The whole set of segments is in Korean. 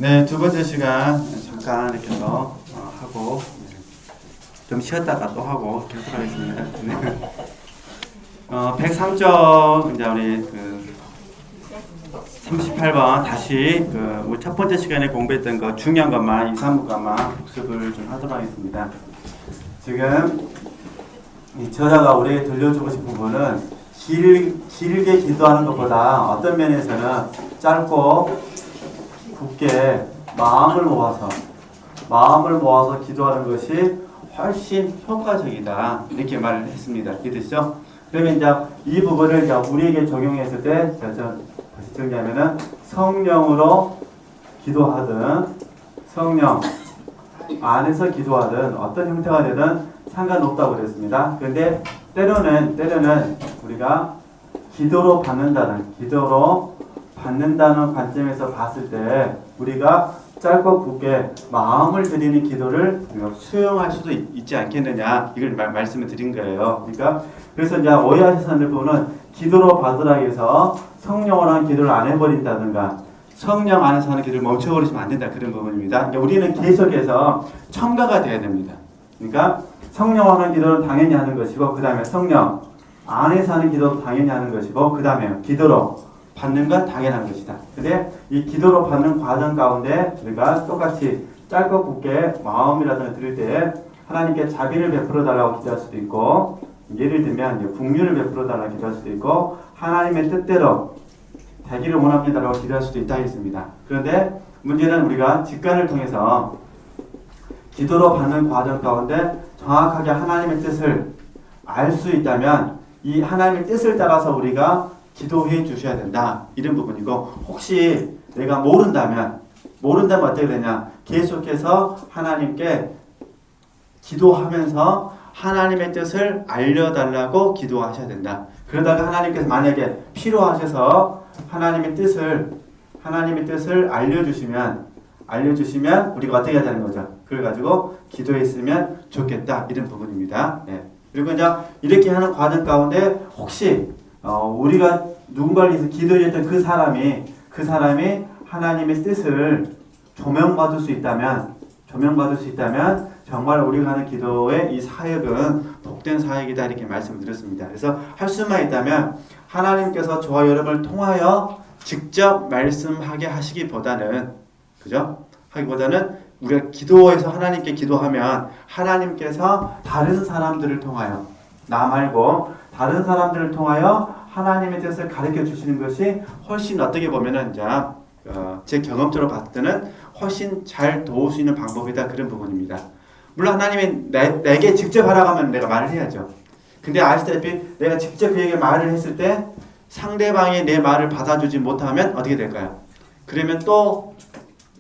네, 두 번째 시간 잠깐 이렇게 더 하고 좀 쉬었다가 또 하고 계속 하겠습니다. 네. 103쪽 이제 우리 38번 다시 우리 첫 번째 시간에 공부했던 거 중요한 것만 2, 3부까만 복습을 좀 하도록 하겠습니다. 지금 이 저자가 우리에게 들려주고 싶은 부분은 길게 기도하는 것보다 어떤 면에서는 짧고 굳게 마음을 모아서 기도하는 것이 훨씬 효과적이다 이렇게 말을 했습니다. 이해되시죠? 그러면 이제 이 부분을 이제 우리에게 적용했을 때 다시 정리하면은 성령으로 기도하든 성령 안에서 기도하든 어떤 형태가 되든 상관없다고 그랬습니다. 그런데 때로는 우리가 기도로 받는다는 관점에서 봤을 때 우리가 짧고 굵게 마음을 드리는 기도를 수용할 수도 있지 않겠느냐 이걸 말씀을 드린 거예요. 그러니까 그래서 이제 오해하시는 부분은 기도로 받으라 해서 성령으로 하는 기도를 안 해버린다든가 성령 안에서 하는 기도를 멈춰버리시면 안 된다 그런 부분입니다. 그러니까 우리는 계속해서 첨가가 돼야 됩니다. 그러니까 성령으로 하는 기도는 당연히 하는 것이고 그 다음에 성령 안에서 하는 기도도 당연히 하는 것이고 그 다음에 기도로 받는 건 당연한 것이다. 근데 이 기도로 받는 과정 가운데 우리가 똑같이 짧고 굵게 마음이라든가 드릴 때 하나님께 자비를 베풀어 달라고 기도할 수도 있고 예를 들면 국률을 베풀어 달라고 기도할 수도 있고 하나님의 뜻대로 되기를 원합니다라고 기도할 수도 있다 했습니다. 그런데 문제는 우리가 직관을 통해서 기도로 받는 과정 가운데 정확하게 하나님의 뜻을 알 수 있다면 이 하나님의 뜻을 따라서 우리가 기도해 주셔야 된다. 이런 부분이고 혹시 내가 모른다면 어떻게 되냐? 계속해서 하나님께 기도하면서 하나님의 뜻을 알려달라고 기도하셔야 된다. 그러다가 하나님께서 만약에 필요하셔서 하나님의 뜻을 알려주시면 우리가 어떻게 해야 되는 거죠? 그걸 가지고 기도했으면 좋겠다. 이런 부분입니다. 네. 그리고 이제 이렇게 하는 과정 가운데 혹시 우리가 누군가를 위해서 기도했던 그 사람이 하나님의 뜻을 조명받을 수 있다면 정말 우리가 하는 기도의 이 사역은 복된 사역이다 이렇게 말씀을 드렸습니다. 그래서 할 수만 있다면 하나님께서 저와 여러분을 통하여 직접 말씀하게 하시기보다는 우리가 기도해서 하나님께 기도하면 하나님께서 다른 사람들을 통하여 나 말고 다른 사람들을 통하여 하나님의 뜻을 가르쳐 주시는 것이 훨씬 어떻게 보면은 제 경험적으로 봤을 때는 훨씬 잘 도울 수 있는 방법이다 그런 부분입니다. 물론 하나님이 내게 직접 하라고 하면 내가 말을 해야죠. 근데 아시다시피 내가 직접 그에게 말을 했을 때 상대방이 내 말을 받아주지 못하면 어떻게 될까요? 그러면 또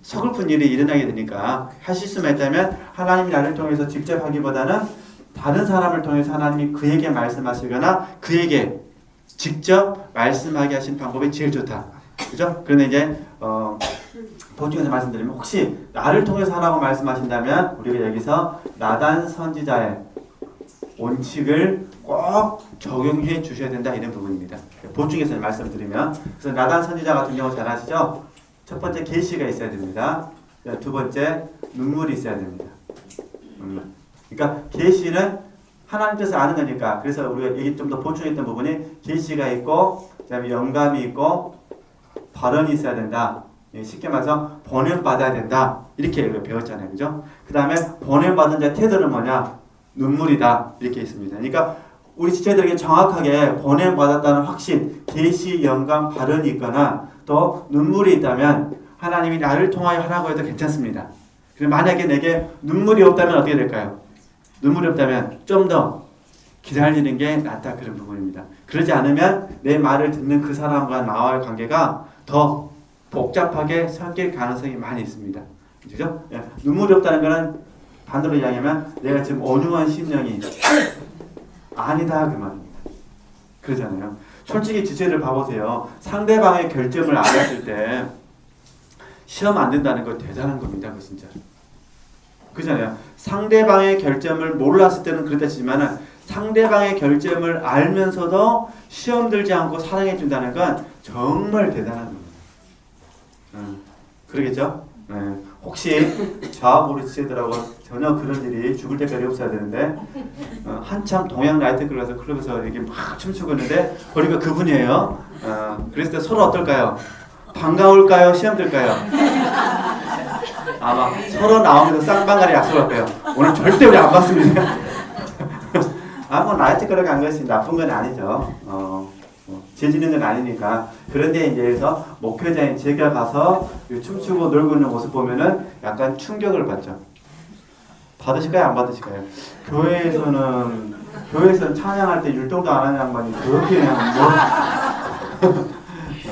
서글픈 일이 일어나게 되니까 하실 수만 있다면 하나님이 나를 통해서 직접 하기보다는 다른 사람을 통해서 하나님이 그에게 말씀하시거나 그에게 직접 말씀하게 하신 방법이 제일 좋다. 그죠? 그런데 이제 도중에서 말씀드리면 혹시 나를 통해서 하라고 말씀하신다면 우리가 여기서 나단 선지자의 원칙을 꼭 적용해 주셔야 된다 이런 부분입니다. 보충해서 말씀을 드리면 그래서 나단 선지자 같은 경우 잘 아시죠? 첫 번째 계시가 있어야 됩니다. 두 번째 눈물이 있어야 됩니다. 그러니까 계시는 하나님 뜻을 아는 거니까 그래서 우리가 얘기 좀 더 보충했던 부분이 계시가 있고 그다음에 영감이 있고 발언이 있어야 된다. 쉽게 말해서 보냄받아야 된다. 이렇게 배웠잖아요. 그죠? 그 다음에 보냄받은 자의 태도는 뭐냐? 눈물이다. 이렇게 있습니다. 그러니까 우리 지체들에게 정확하게 보냄받았다는 확신, 계시, 영감, 발언이 있거나 또 눈물이 있다면 하나님이 나를 통하여 하라고 해도 괜찮습니다. 그럼 만약에 내게 눈물이 없다면 어떻게 될까요? 눈물이 없다면 좀 더 기다리는 게 낫다 그런 부분입니다. 그러지 않으면 내 말을 듣는 그 사람과 나와의 관계가 더 복잡하게 섞일 가능성이 많이 있습니다. 그죠? 예. 눈물이 없다는 것은 반대로 이야기하면 내가 지금 온유한 심령이 아니다 그 말입니다. 그러잖아요. 솔직히 지체를 봐보세요. 상대방의 결점을 알았을 때 시험 안 된다는 거 대단한 겁니다. 그 진짜. 그잖아요. 상대방의 결점을 몰랐을 때는 그렇다 치지만 상대방의 결점을 알면서도 시험 들지 않고 사랑해 준다는 건 정말 대단한 겁니다. 그러겠죠? 혹시 좌우무르치더라고 전혀 그런 일이 죽을 때까지 없어야 되는데 한참 동양 나이트클럽 가서 클럽에서 이렇게 막 춤추고 있는데 보니까 그분이에요. 그랬을 때 서로 어떨까요? 반가울까요? 시험 들까요? 아마 서로 나오면서 쌍방간에 약속할 거예요. 오늘 절대 우리 안 봤습니다. 뭐 나이트클럽 간 것이 나쁜 건 아니죠. 죄지는 건 아니니까. 그런데 이제 그래서 목회자인 제가 가서 춤추고 놀고 있는 모습 보면은 약간 충격을 받죠. 받으실까요? 안 받으실까요? 교회에서는 찬양할 때 율동도 안 하는 양반이 그렇게 그냥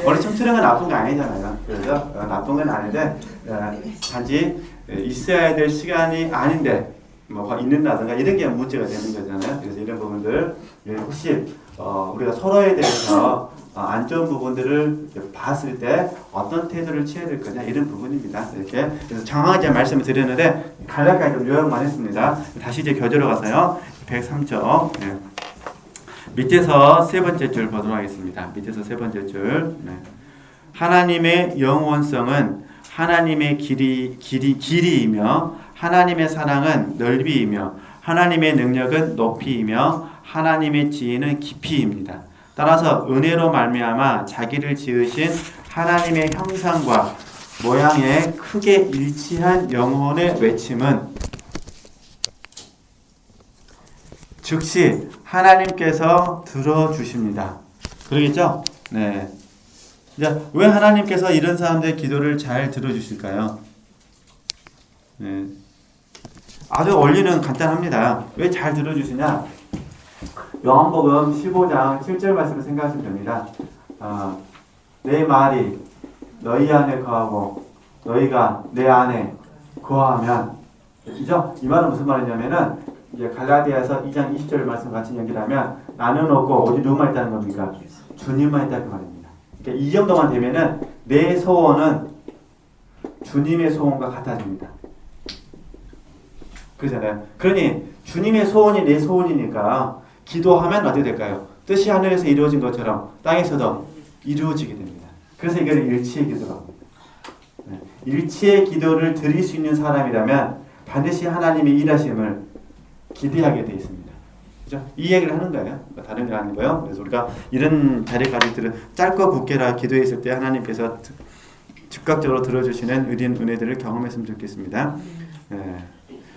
원래 춤추는 건 나쁜 거 아니잖아요. 그래서 나쁜 건 아닌데 단지 있어야 될 시간이 아닌데 뭐 있는다든가 이런 게 문제가 되는 거잖아요. 그래서 이런 부분들 혹시 우리가 서로에 대해서 안 좋은 부분들을 봤을 때 어떤 태도를 취해야 될 거냐 이런 부분입니다. 이렇게 그래서 정확하게 말씀을 드렸는데 간략하게 좀 요약만 했습니다. 다시 이제 교재로 가서요. 103쪽 밑에서 세 번째 줄 보도록 하겠습니다. 밑에서 세 번째 줄 하나님의 영원성은 하나님의 길이이며 하나님의 사랑은 넓이이며 하나님의 능력은 높이이며 하나님의 지혜는 깊이입니다. 따라서 은혜로 말미암아 자기를 지으신 하나님의 형상과 모양에 크게 일치한 영혼의 외침은 즉시 하나님께서 들어주십니다. 그러겠죠? 네. 왜 하나님께서 이런 사람들의 기도를 잘 들어주실까요? 네. 아주 원리는 간단합니다. 왜 잘 들어주시냐? 요한복음 15장 7절 말씀을 생각하시면 됩니다. 내 말이 너희 안에 거하고 너희가 내 안에 거하면, 그죠? 이 말은 무슨 말이냐면은 이제 갈라디아서 2장 20절 말씀 같이 연결하면 나는 없고 오직 누구만 있다는 겁니까? 주님만 있다는 그 말입니다. 그러니까 이 정도만 되면은 내 소원은 주님의 소원과 같아집니다. 그러잖아요. 그러니 주님의 소원이 내 소원이니까 기도하면 어떻게 될까요? 뜻이 하늘에서 이루어진 것처럼 땅에서도 이루어지게 됩니다. 그래서 이걸 일치의 기도라고 합니다. 일치의 기도를 드릴 수 있는 사람이라면 반드시 하나님의 일하심을 기대하게 되어 있습니다. 그죠? 이 얘기를 하는 거예요. 다른 게 아니고요. 그래서 우리가 이런 자리까지 짧고 굵게라 기도했을 때 하나님께서 즉각적으로 들어주시는 은혜들을 경험했으면 좋겠습니다.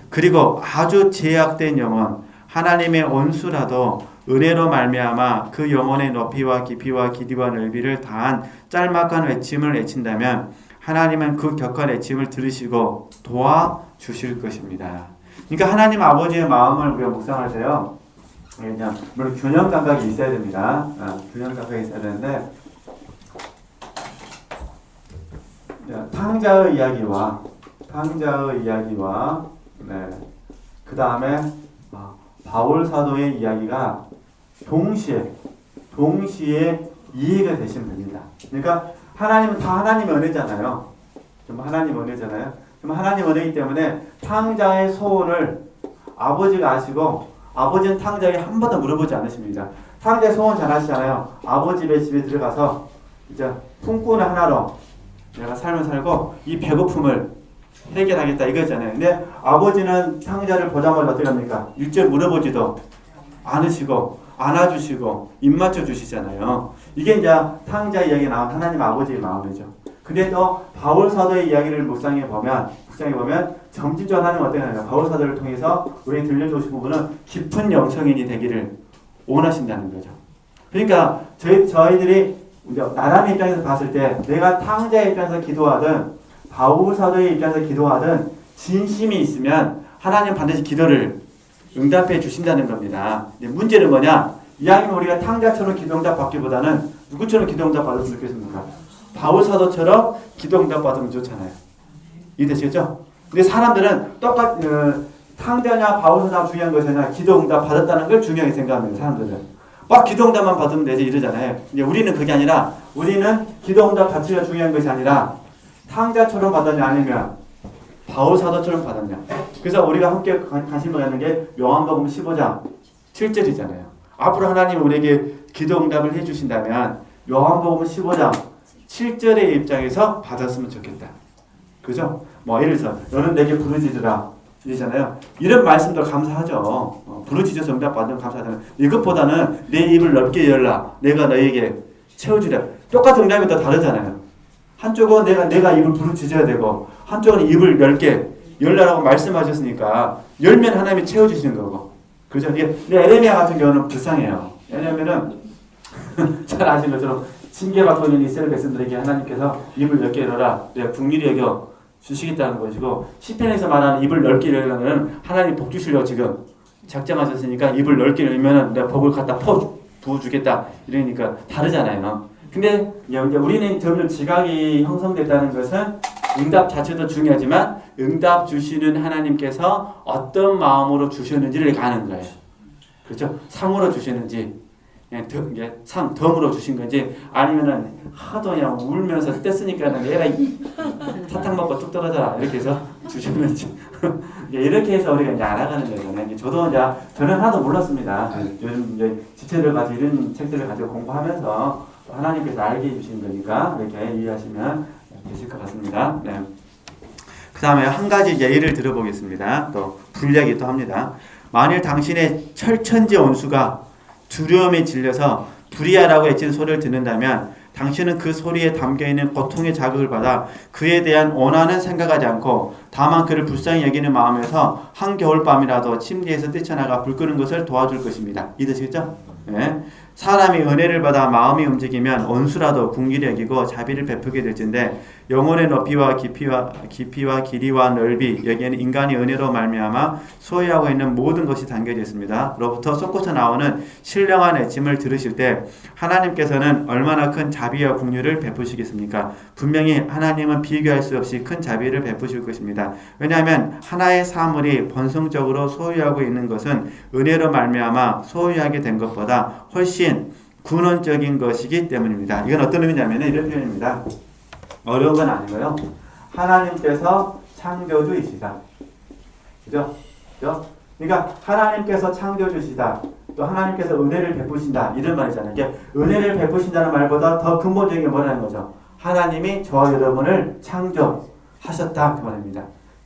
그리고 아주 제약된 영혼, 하나님의 원수라도 은혜로 말미암아 그 영혼의 높이와 깊이와 길이와 넓이를 다한 짤막한 외침을 외친다면 하나님은 그 격한 외침을 들으시고 도와주실 것입니다. 그러니까 하나님 아버지의 마음을 우리가 묵상할 때요, 그냥 물론 균형 감각이 있어야 됩니다. 균형 감각이 있어야 되는데 탕자의 이야기와 그 다음에 바울 사도의 이야기가 동시에 이해가 되시면 됩니다. 그러니까 하나님은 다 하나님의 은혜잖아요. 전부 하나님의 은혜잖아요. 그럼 하나님 은혜이기 때문에 탕자의 소원을 아버지가 아시고 아버지는 탕자에게 한 번도 물어보지 않으십니다. 탕자의 소원 잘 아시잖아요. 아버지의 집에 들어가서 이제 품꾼 하나로 내가 삶을 살고 이 배고픔을 해결하겠다 이거잖아요. 근데 아버지는 탕자를 보자마자 어떻게 합니까? 일절 물어보지도 않으시고 안아주시고 입 맞춰주시잖아요. 이게 이제 탕자 이야기가 나온 하나님 아버지의 마음이죠. 근데 또 바울 사도의 이야기를 묵상해 보면 점진적으로 하나님 어떻게 하냐면 바울 사도를 통해서 우리에게 들려주신 부분은 깊은 영성인이 되기를 원하신다는 거죠. 그러니까 저희들이 이제 나라의 입장에서 봤을 때 내가 탕자의 입장에서 기도하든 바울 사도의 입장에서 기도하든 진심이 있으면 하나님 반드시 기도를 응답해 주신다는 겁니다. 문제는 뭐냐? 이야기는 우리가 탕자처럼 기도응답 받기보다는 누구처럼 기도응답 받았으면 좋겠습니까? 바울 사도처럼 기도응답 받으면 좋잖아요. 이해되시겠죠? 근데 사람들은 탕자냐 바울 사도가 중요한 것이냐 기도응답 받았다는 걸 중요하게 생각합니다. 사람들은 막 기도응답만 받으면 되지 이러잖아요. 근데 우리는 그게 아니라 우리는 기도응답 자체가 중요한 것이 아니라 탕자처럼 받았냐 아니면 바울 사도처럼 받았냐. 그래서 우리가 함께 관심을 갖는 게 요한복음 15장 7절이잖아요. 앞으로 하나님 우리에게 기도응답을 해주신다면 요한복음 15장 7절의 입장에서 받았으면 좋겠다. 그죠? 뭐 예를 들어서 너는 내게 부르짖으라 이러잖아요. 이런 말씀도 감사하죠. 부르짖어서 응답받으면 감사하잖아요. 이것보다는 내 입을 넓게 열라. 내가 너에게 채워주랴. 똑같은 응답이 또 다르잖아요. 한쪽은 내가 입을 부르짖어야 되고 한쪽은 입을 넓게 열라라고 말씀하셨으니까 열면 하나님이 채워주시는 거고. 그죠? 이게 에레미야 같은 경우는 불쌍해요. 왜냐면은 잘 아시는 것처럼 징계받고 있는 이스라엘 백성들에게 하나님께서 입을 넓게 열어라. 내가 국리를 여겨 주시겠다는 것이고 시편에서 말하는 입을 넓게 열려면 하나님 복 주시려고 지금 작정하셨으니까 입을 넓게 열면 내가 복을 갖다 부어주겠다 이러니까 다르잖아요. 근데 이제 우리는 점점 지각이 형성됐다는 것은 응답 자체도 중요하지만 응답 주시는 하나님께서 어떤 마음으로 주셨는지를 아는 거예요. 그렇죠? 상으로 주시는지 덤으로 주신 건지 아니면은 하도 그냥 울면서 뗐으니까 얘가 사탕 먹고 뚝 떨어져라 이렇게 해서 주셨는지 이렇게 해서 우리가 이제 알아가는 거잖아요. 저도 이제 저는 하나도 몰랐습니다. 요즘 이제 지체들 가지고 이런 책들을 가지고 공부하면서 하나님께서 알게 해주신 거니까 이렇게 이해하시면 되실 것 같습니다. 네. 그 다음에 한 가지 예를 들어보겠습니다. 또 불리하게 또 합니다. 만일 당신의 철천지 원수가 두려움에 질려서 불의하라고 외치는 소리를 듣는다면 당신은 그 소리에 담겨있는 고통의 자극을 받아 그에 대한 원하는 생각하지 않고 다만 그를 불쌍히 여기는 마음에서 한겨울밤이라도 침대에서 뛰쳐나가 불 끄는 것을 도와줄 것입니다. 이해되시겠죠? 네. 사람이 은혜를 받아 마음이 움직이면 원수라도 긍휼히 여기고 자비를 베푸게 될진데 영혼의 높이와 깊이와 길이와 넓이 여기에는 인간이 은혜로 말미암아 소유하고 있는 모든 것이 담겨져 있습니다. 로부터 솟구쳐 나오는 신령한 애침을 들으실 때 하나님께서는 얼마나 큰 자비와 긍휼을 베푸시겠습니까? 분명히 하나님은 비교할 수 없이 큰 자비를 베푸실 것입니다. 왜냐하면 하나의 사물이 본성적으로 소유하고 있는 것은 은혜로 말미암아 소유하게 된 것보다 훨씬 근원적인 것이기 때문입니다. 이건 어떤 의미냐면 이런 표현입니다. 어려운 건 아니고요. 하나님께서 창조주이시다. 그죠? 그죠? 그러니까 하나님께서 창조주시다. 또 하나님께서 은혜를 베푸신다. 이런 말이잖아요. 이게 은혜를 베푸신다는 말보다 더 근본적인 게 뭐라는 거죠? 하나님이 저와 여러분을 창조하셨다. 그 말입니다.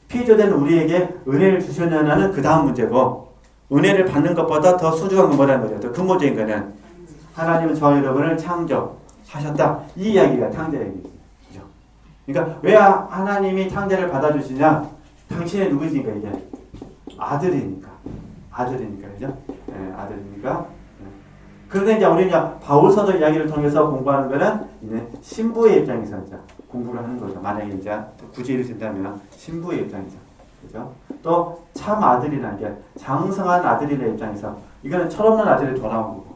피조된 우리에게 은혜를 주셨냐는 그 다음 문제고 은혜를 받는 것보다 더 소중한 건 뭐라는 거죠? 더 근본적인 거는 하나님은 저와 여러분을 창조하셨다. 이 이야기가 창조 이야기죠. 그러니까 왜 하나님이 창조를 받아주시냐? 당신의 누구니까 이게? 아들이니까. 그죠? 네, 아들이니까. 네. 그런데 이제 우리 이제 바울서도 이야기를 통해서 공부하는 거는 이제 신부의 입장에서 이제 공부를 하는 거죠. 만약에 이제 굳이 이렇게 된다면 신부의 입장에서. 그죠? 또 참 아들이라는 게 장성한 아들이라는 입장에서 이거는 철없는 아들이 돌아온 거고.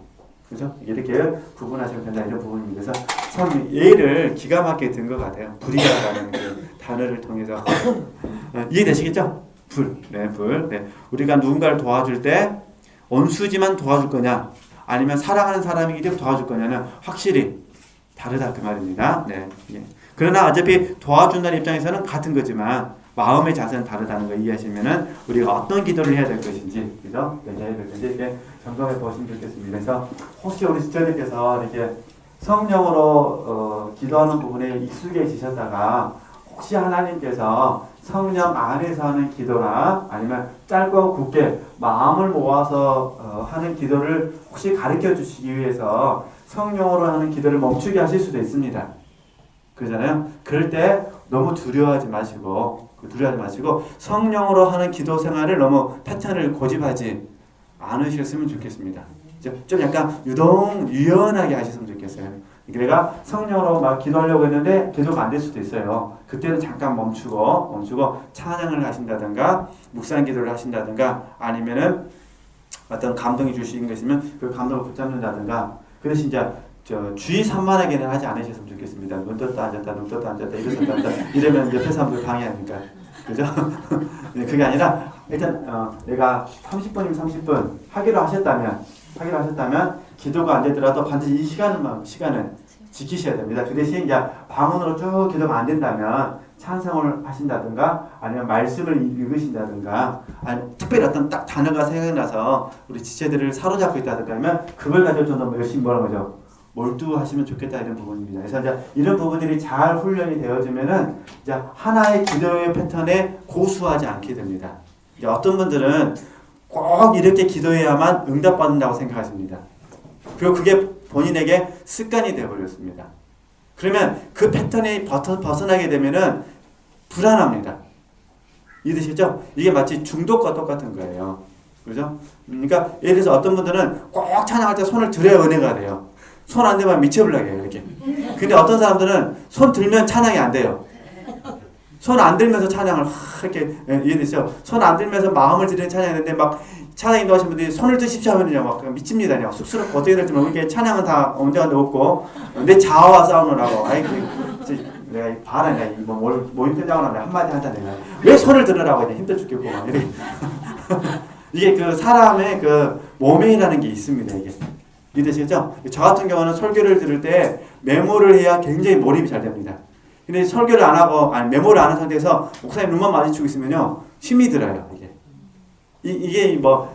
그죠? 이렇게 구분하시면 된다 이런 부분입니다. 그래서 참 예를 기가 막히게 든 것 같아요. 불이라는 그 단어를 통해서 이해되시겠죠? 불, 네, 불. 네. 우리가 누군가를 도와줄 때 원수지만 도와줄 거냐, 아니면 사랑하는 사람이기 때문에 도와줄 거냐는 확실히 다르다 그 말입니다. 네. 예. 그러나 어차피 도와준다는 입장에서는 같은 거지만 마음의 자세는 다르다는 거 이해하시면은 우리가 어떤 기도를 해야 될 것인지, 그죠? 이렇게 점검해 보시면 좋겠습니다. 그래서 혹시 우리 지체들께서 이렇게 성령으로 기도하는 부분에 익숙해지셨다가 혹시 하나님께서 성령 안에서 하는 기도나 아니면 짧고 굵게 마음을 모아서 하는 기도를 혹시 가르쳐 주시기 위해서 성령으로 하는 기도를 멈추게 하실 수도 있습니다. 그러잖아요. 그럴 때 너무 두려워하지 마시고 성령으로 하는 기도 생활을 너무 패턴을 고집하지 않으셨으면 좋겠습니다. 좀 약간 유연하게 하셨으면 좋겠어요. 내가 성령으로 막 기도하려고 했는데 기도가 안 될 수도 있어요. 그때는 잠깐 멈추고 찬양을 하신다든가 묵상 기도를 하신다든가 아니면은 어떤 감동이 주시는 게 있으면 그 감동을 붙잡는다든가 그 대신 이제 주의 산만하게는 하지 않으셨으면 좋겠습니다. 눈 떴다 앉았다 일어섰다 앉았다 이러면 옆에 사람들 방해하니까. 그죠? 그게 아니라 일단 내가 30분이면 30분 하기로 하셨다면 기도가 안 되더라도 반드시 이 시간은 지키셔야 됩니다. 그 대신 이제 방언으로 쭉 기도가 안 된다면 찬성을 하신다든가 아니면 말씀을 읽으신다든가 아니면 특별히 어떤 딱 단어가 생각나서 우리 지체들을 사로잡고 있다든가 하면 그걸 가지고 좀 더 열심히 뭐라는 거죠? 몰두하시면 좋겠다 이런 부분입니다. 그래서 이제 이런 부분들이 잘 훈련이 되어지면은 이제 하나의 기도의 패턴에 고수하지 않게 됩니다. 이제 어떤 분들은 꼭 이렇게 기도해야만 응답받는다고 생각하십니다. 그리고 그게 본인에게 습관이 되어버렸습니다. 그러면 그 패턴이 벗어나게 되면은 불안합니다. 이해되시죠? 이게 마치 중독과 똑같은 거예요. 그죠? 그러니까 예를 들어서 어떤 분들은 꼭 찬양할 때 손을 들어야 은혜가 돼요. 손 안 들면 미쳐버리게 해요. 이렇게. 근데 어떤 사람들은 손 들면 찬양이 안 돼요. 손 안 들면서 찬양을 이렇게 이해되시죠? 손 안 들면서 마음을 드리는 찬양이 있는데 막 찬양 인도하시는 분들이 손을 드십시오 하면요 막 미칩니다. 그냥 쑥스럽고 어떻게 될지 모르게 찬양은 다 언제간데 없고 내 자아와 싸우느라고 아이 내가 봐라 내가 모임 끝나고 나면 한마디 한다 내가 왜 손을 들으라고 그냥 힘들 죽겠고 막 이렇게 이게 그 사람의 그 몸이라는 게 있습니다. 이게 이해되시죠? 저 같은 경우는 설교를 들을 때 메모를 해야 굉장히 몰입이 잘 됩니다. 근데 설교를 안 하고 메모를 안 한 상태에서 목사님 눈만 마주치고 있으면요 힘이 들어요. 이게 뭐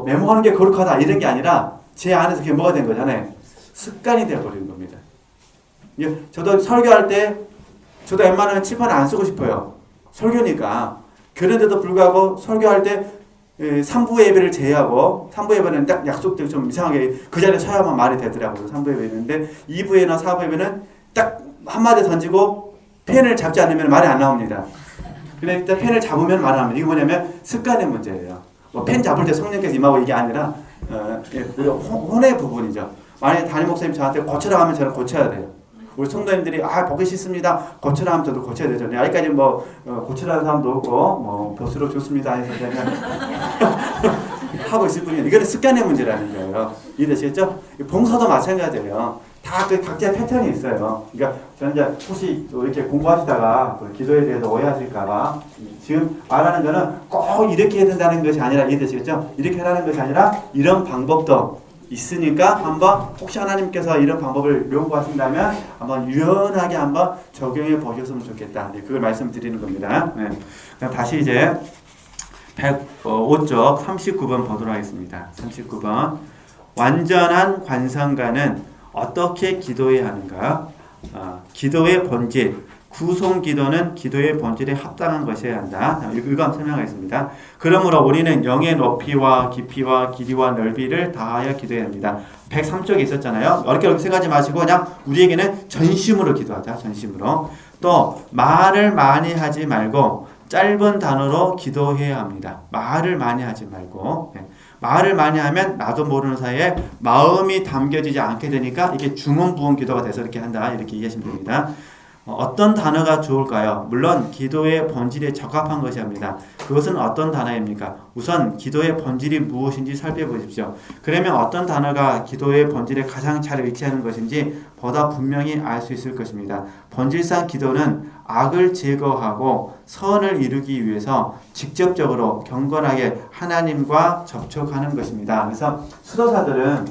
메모하는 게 거룩하다 이런 게 아니라 제 안에서 그게 뭐가 된 거잖아요. 습관이 되어버리는 겁니다. 저도 설교할 때 저도 웬만하면 칠판을 안 쓰고 싶어요. 설교니까. 그런데도 불구하고 설교할 때 3부 예배를 제외하고 3부 예배는 딱 약속대로 좀 이상하게 그 자리에 서야만 말이 되더라고요. 3부 예배 있는데 2부에나 4부 예배는 딱 한마디 던지고 펜을 잡지 않으면 말이 안 나옵니다. 근데 일단 펜을 잡으면 말을 합니다. 이게 뭐냐면 습관의 문제예요. 펜 잡을 때 성령께서 임하고 이게 아니라 우리 혼의 부분이죠. 만약에 담임 목사님 저한테 고쳐라 하면 저는 고쳐야 돼요. 우리 성도님들이 보기 싫습니다. 고쳐라 하면 저도 고쳐야 되죠. 아직까지 고치라는 사람도 없고 보수로 좋습니다 해서 그냥 하고 있을 뿐이에요. 이거는 습관의 문제라는 거예요. 이해되시겠죠? 봉사도 마찬가지예요. 다 그 각자 패턴이 있어요. 그러니까 저는 이제 혹시 이렇게 공부하시다가 기도에 대해서 오해하실까봐 지금 말하는 거는 꼭 이렇게 해야 된다는 것이 아니라 이해되시겠죠? 이렇게 하라는 것이 아니라 이런 방법도 있으니까 한번 혹시 하나님께서 이런 방법을 요구하신다면 한번 유연하게 한번 적용해 보셨으면 좋겠다. 그걸 말씀드리는 겁니다. 네. 그럼 다시 이제 105쪽 39번 보도록 하겠습니다. 39번 완전한 관상가는 어떻게 기도해야 하는가? 기도의 본질, 구송 기도는 기도의 본질에 합당한 것이어야 한다. 이거 한번 설명하겠습니다. 그러므로 우리는 영의 높이와 깊이와 길이와 넓이를 다하여 기도해야 합니다. 103쪽에 있었잖아요. 어렵게 생각하지 마시고 그냥 우리에게는 전심으로 기도하자. 전심으로. 또 말을 많이 하지 말고 짧은 단어로 기도해야 합니다. 말을 많이 하지 말고. 말을 많이 하면 나도 모르는 사이에 마음이 담겨지지 않게 되니까 이게 중언부언 기도가 돼서 이렇게 한다. 이렇게 이해하시면 됩니다. 어떤 단어가 좋을까요? 물론 기도의 본질에 적합한 것이 합니다. 그것은 어떤 단어입니까? 우선 기도의 본질이 무엇인지 살펴보십시오. 그러면 어떤 단어가 기도의 본질에 가장 잘 일치하는 것인지 보다 분명히 알 수 있을 것입니다. 본질상 기도는 악을 제거하고 선을 이루기 위해서 직접적으로 경건하게 하나님과 접촉하는 것입니다. 그래서 수도사들은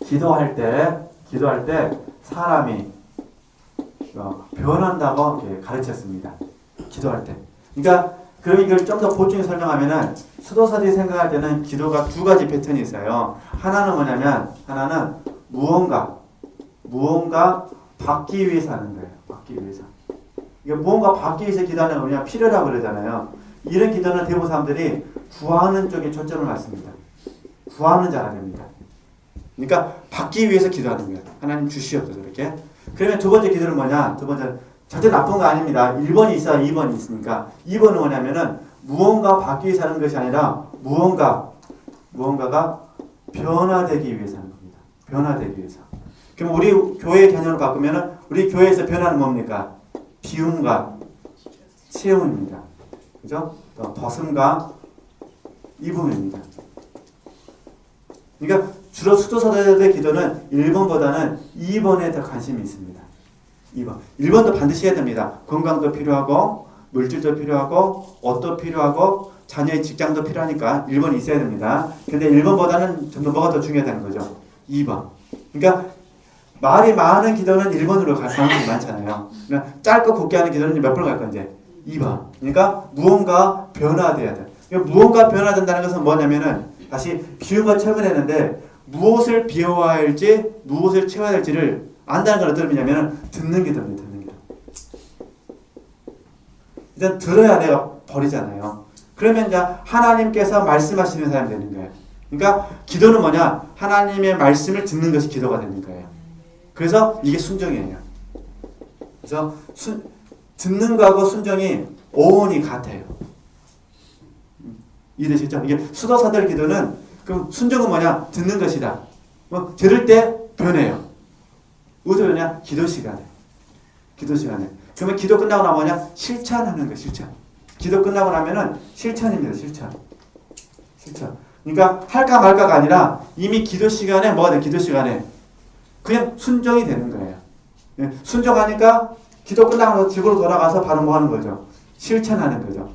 기도할 때 사람이 변한다고 가르쳤습니다. 기도할 때. 그러니까 그럼 이걸 좀 더 보충해 설명하면은 수도사들이 생각할 때는 기도가 두 가지 패턴이 있어요. 하나는 뭐냐면 하나는 무언가 받기 위해서 하는 거예요. 받기 위해서. 그러니까 무언가 받기 위해서 기도하는 거 그냥 필요라고 그러잖아요. 이런 기도는 대부분 사람들이 구하는 쪽에 초점을 맞습니다. 구하는 자가 됩니다. 그러니까 받기 위해서 기도하는 거예요. 하나님 주시옵소서 이렇게. 그러면 두 번째 기도는 뭐냐? 두 번째는 절대 나쁜 거 아닙니다. 1번이 있어야 2번이 있으니까. 2번은 뭐냐면은 무언가 받기 위해서 하는 것이 아니라 무언가가 변화되기 위해서 하는 겁니다. 변화되기 위해서. 그럼 우리 교회 개념을 바꾸면은 우리 교회에서 변화는 뭡니까? 비움과 체험입니다. 그죠? 또 벗음과 입음입니다. 그러니까 주로 수도사들의 기도는 1번보다는 2번에 더 관심이 있습니다. 2번. 1번도 반드시 해야 됩니다. 건강도 필요하고 물질도 필요하고 옷도 필요하고 자녀의 직장도 필요하니까 1번이 있어야 됩니다. 근데 1번보다는 좀 더 뭐가 더 중요하다는 거죠? 2번. 그러니까 말이 많은 기도는 1번으로 갈 가능성이 많잖아요. 그러니까 짧고 굵게 하는 기도는 몇 번 갈 건지? 2번. 그러니까 무언가 변화돼야 돼. 그러니까 무언가 변화된다는 것은 뭐냐면은 다시 비유가 처음에 했는데 무엇을 비워야 할지, 무엇을 채워야 할지를 안다는 건 어떤 의미냐면 듣는 기도입니다. 듣는 기도. 일단 들어야 내가 버리잖아요. 그러면 이제 하나님께서 말씀하시는 사람이 되는 거예요. 그러니까 기도는 뭐냐? 하나님의 말씀을 듣는 것이 기도가 되는 거예요. 그래서 이게 순종이에요. 그래서 듣는 거하고 순종이 오온이 같아요. 이해되시죠? 이게 수도사들 기도는 그럼 순종은 뭐냐? 듣는 것이다. 들을 때 변해요. 어디서 변해냐? 기도 시간에. 기도 시간에. 그러면 기도 끝나고 나면 뭐냐? 실천하는 거예요. 실천. 기도 끝나고 나면은 실천입니다. 실천. 실천. 그러니까 할까 말까가 아니라 이미 기도 시간에 뭐가 돼? 기도 시간에 그냥 순종이 되는 거예요. 순종하니까 기도 끝나고 집으로 돌아가서 바로 뭐 하는 거죠? 실천하는 거죠.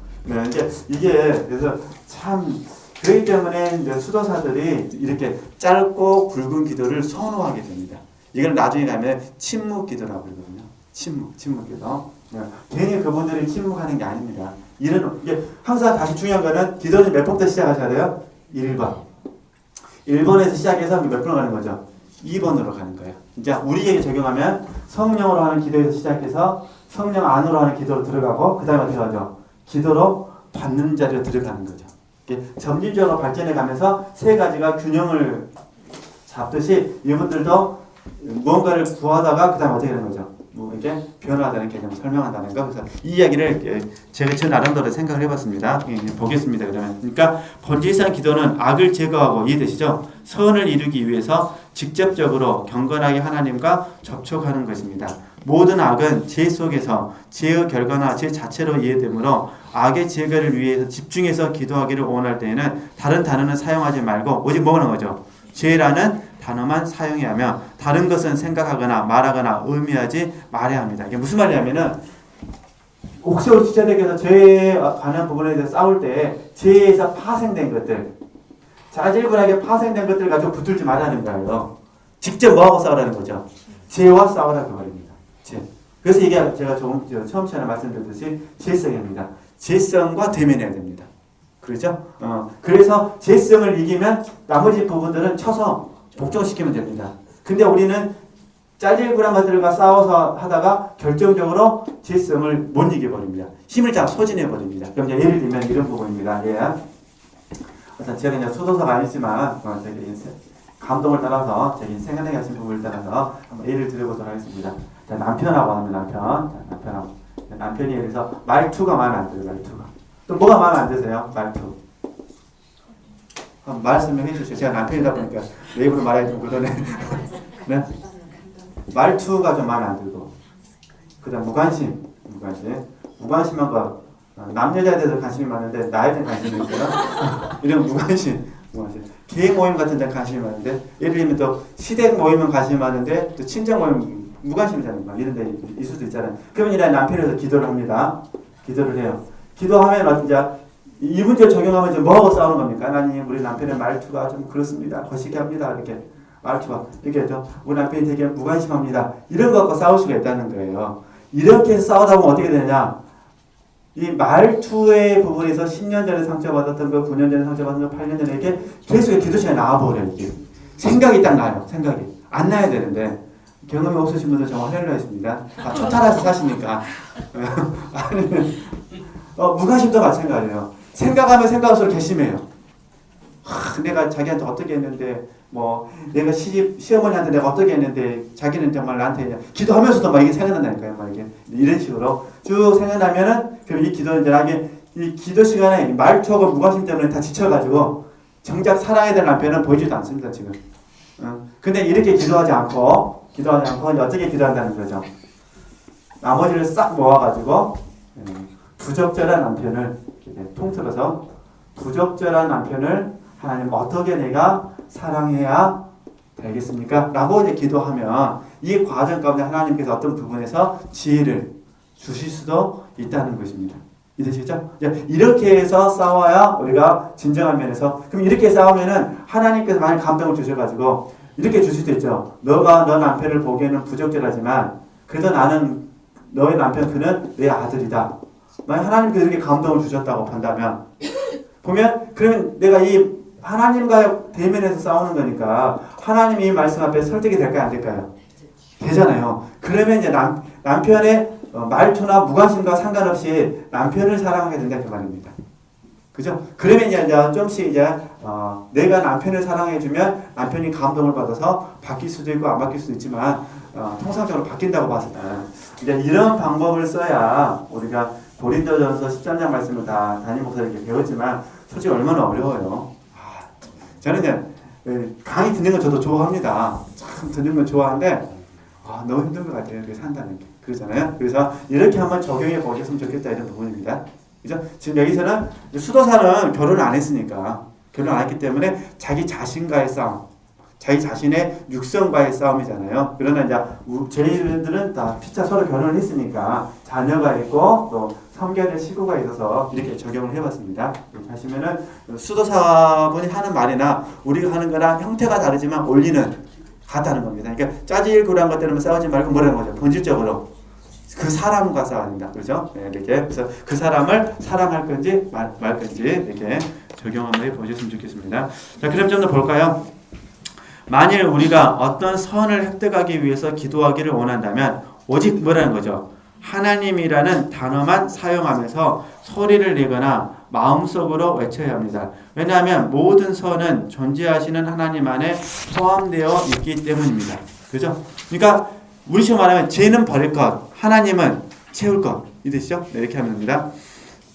이제 이게 그래서 참 그렇기 때문에 이제 수도사들이 이렇게 짧고 굵은 기도를 선호하게 됩니다. 이걸 나중에 가면 침묵 기도라고 그러거든요. 침묵 기도. 괜히 그분들이 침묵하는 게 아닙니다. 이게 항상 다시 중요한 거는 기도는 몇 번부터 시작하셔야 돼요? 1번. 1번에서 시작해서 몇 번으로 가는 거죠? 2번으로 가는 거예요. 이제 우리에게 적용하면 성령으로 하는 기도에서 시작해서 성령 안으로 하는 기도로 들어가고 그 다음에 어떻게 하죠? 기도로 받는 자리로 들어가는 거죠. 점진적으로 발전해 가면서 세 가지가 균형을 잡듯이 이분들도 무언가를 구하다가 그 다음에 어떻게 되는 거죠? 이게 변화되는 개념을 설명한다는 거. 그래서 이 이야기를 제가 제 나름대로 생각을 해봤습니다. 보겠습니다. 그러니까 본질상 기도는 악을 제거하고 이해되시죠? 선을 이루기 위해서 직접적으로 경건하게 하나님과 접촉하는 것입니다. 모든 악은 죄 속에서 죄의 결과나 죄 자체로 이해되므로 악의 제거를 위해서 집중해서 기도하기를 원할 때에는 다른 단어는 사용하지 말고 오직 뭐 하는 거죠? 죄라는 단어만 사용해야 하며 다른 것은 생각하거나 말하거나 의미하지 말아야 합니다. 이게 무슨 말이냐면은 혹시 우리 지체들께서 죄에 관한 부분에 대해서 싸울 때 죄에서 파생된 것들 자질구레하게 파생된 것들 가지고 붙들지 말라는 거예요. 직접 뭐하고 싸우라는 거죠? 죄와 싸우라고 말입니다. 죄. 그래서 이게 제가 처음 시간에 말씀드렸듯이 죄성입니다. 죄성과 대면해야 됩니다. 그렇죠? 그래서 죄성을 이기면 나머지 부분들은 쳐서 복종시키면 됩니다. 근데 우리는 짜질구란 것들과 싸워서 하다가 결정적으로 죄성을 못 이겨버립니다. 힘을 다 소진해버립니다. 그럼 이제 예를 들면 이런 부분입니다. 예. 제가 그냥 수도사가 아니지만 감동을 따라서 제 인생에 가신 부분을 따라서 한번 예를 들어보도록 하겠습니다. 자, 남편하고 하면 남편하고 남편이 예를 들어서 말투가 마음에 안 들어요. 말투가. 또 뭐가 마음에 안 드세요? 말투. 말 설명해 주세요. 제가 남편이다 보니까 내 입으로 말하기 좀 그러네. 네? 말투가 좀 마음에 안 들고 그 다음 무관심한 거 남녀자에 대해서 관심이 많은데 나에 대한 관심이 있어요. 이런 무관심. 개인 모임 같은 데 관심이 많은데 예를 들면 또 시댁 모임은 관심이 많은데 또 친정 모임 무관심이잖아요. 막 이런 데 있을 수도 있잖아요. 그러면 이날 남편에서 기도를 합니다. 기도를 해요. 기도하면 진짜 이 문제를 적용하면 이제 뭐하고 싸우는 겁니까? 하나님, 우리 남편의 말투가 좀 그렇습니다. 거시기 합니다. 이렇게 말투가 이렇게 했죠. 우리 남편이 되게 무관심합니다. 이런 거 갖고 싸울 수가 있다는 거예요. 이렇게 해서 싸우다 보면 어떻게 되냐? 이 말투의 부분에서 10년 전에 상처받았던 거, 9년 전에 상처받았던 거, 8년 전에 이렇게 계속 기도 시간에 나와버려요. 이게. 생각이 딱 나요. 생각이. 안 나야 되는데. 경험이 없으신 분들 정말 헬로했습니다. 초탈해서 사시니까. 아니면 무관심도 마찬가지예요. 생각하면 생각할수록 괘씸해요. 내가 자기한테 어떻게 했는데 내가 시어머니한테 내가 어떻게 했는데 자기는 정말 나한테 기도하면서도 막 이게 생각난다니까요. 막 이게 이런 식으로 쭉 생각나면은 그럼 이 기도는 이제 이 기도 시간에 말투하고 무관심 때문에 다 지쳐가지고 정작 사랑해야 될 남편은 보이지도 않습니다 지금. 근데 이렇게 기도하지 않고 이제 어떻게 기도한다는 거죠? 나머지를 싹 모아가지고 부적절한 남편을 통틀어서 부적절한 남편을 하나님 어떻게 내가 사랑해야 되겠습니까? 라고 이제 기도하면 이 과정 가운데 하나님께서 어떤 부분에서 지혜를 주실 수도 있다는 것입니다. 이해되시죠? 이렇게 해서 싸워야 우리가 진정한 면에서 그럼 이렇게 싸우면은 하나님께서 많이 감동을 주셔가지고 이렇게 주실 수 있죠. 너가 너 남편을 보기에는 부적절하지만 그래도 나는 너의 남편 그는 내 아들이다. 만약 하나님께서 이렇게 감동을 주셨다고 한다면 보면 그러면 내가 이 하나님과의 대면에서 싸우는 거니까 하나님이 말씀 앞에 설득이 될까요? 안 될까요? 되잖아요. 그러면 이제 남편의 말투나 무관심과 상관없이 남편을 사랑하게 된다 그 말입니다. 그죠? 그러면 이제 좀씩 이제 내가 남편을 사랑해주면 남편이 감동을 받아서 바뀔 수도 있고 안 바뀔 수도 있지만 통상적으로 바뀐다고 봤을 때 이제 이런 방법을 써야 우리가 고린도전서 13장 말씀을 다 담임 목사님께 배웠지만 솔직히 얼마나 어려워요. 저는 이제 강의 듣는 거 저도 좋아합니다. 참 듣는 거 좋아하는데 너무 힘든 것 같아요. 이렇게 산다는 게. 그러잖아요. 그래서 이렇게 한번 적용해 보셨으면 좋겠다 이런 부분입니다. 그죠? 지금 여기서는 수도사는 결혼을 안 했으니까 결혼 안 했기 때문에 자기 자신과의 싸움, 자기 자신의 육성과의 싸움이잖아요. 그러나 이제 저희들은 다 피차 서로 결혼을 했으니까 자녀가 있고 또 섬겨야 될 식구가 있어서 이렇게 적용을 해봤습니다. 이렇게 하시면은 수도사분이 하는 말이나 우리가 하는 거랑 형태가 다르지만 원리는 같다는 겁니다. 그러니까 짜질구란 것 때문에 싸우지 말고 뭐라는 거죠? 본질적으로 그 사람과 싸워야 된다. 그렇죠? 네, 이렇게 그래서 그 사람을 사랑할 건지 말 건지 이렇게 적용 한번 해보셨으면 좋겠습니다. 자, 그럼 좀 더 볼까요? 만일 우리가 어떤 선을 획득하기 위해서 기도하기를 원한다면 오직 뭐라는 거죠? 하나님이라는 단어만 사용하면서 소리를 내거나 마음속으로 외쳐야 합니다. 왜냐하면 모든 선은 존재하시는 하나님 안에 포함되어 있기 때문입니다. 그죠? 그러니까 우리식으로 말하면 죄는 버릴 것, 하나님은 채울 것. 이 뜻이죠? 네, 이렇게 하면 됩니다.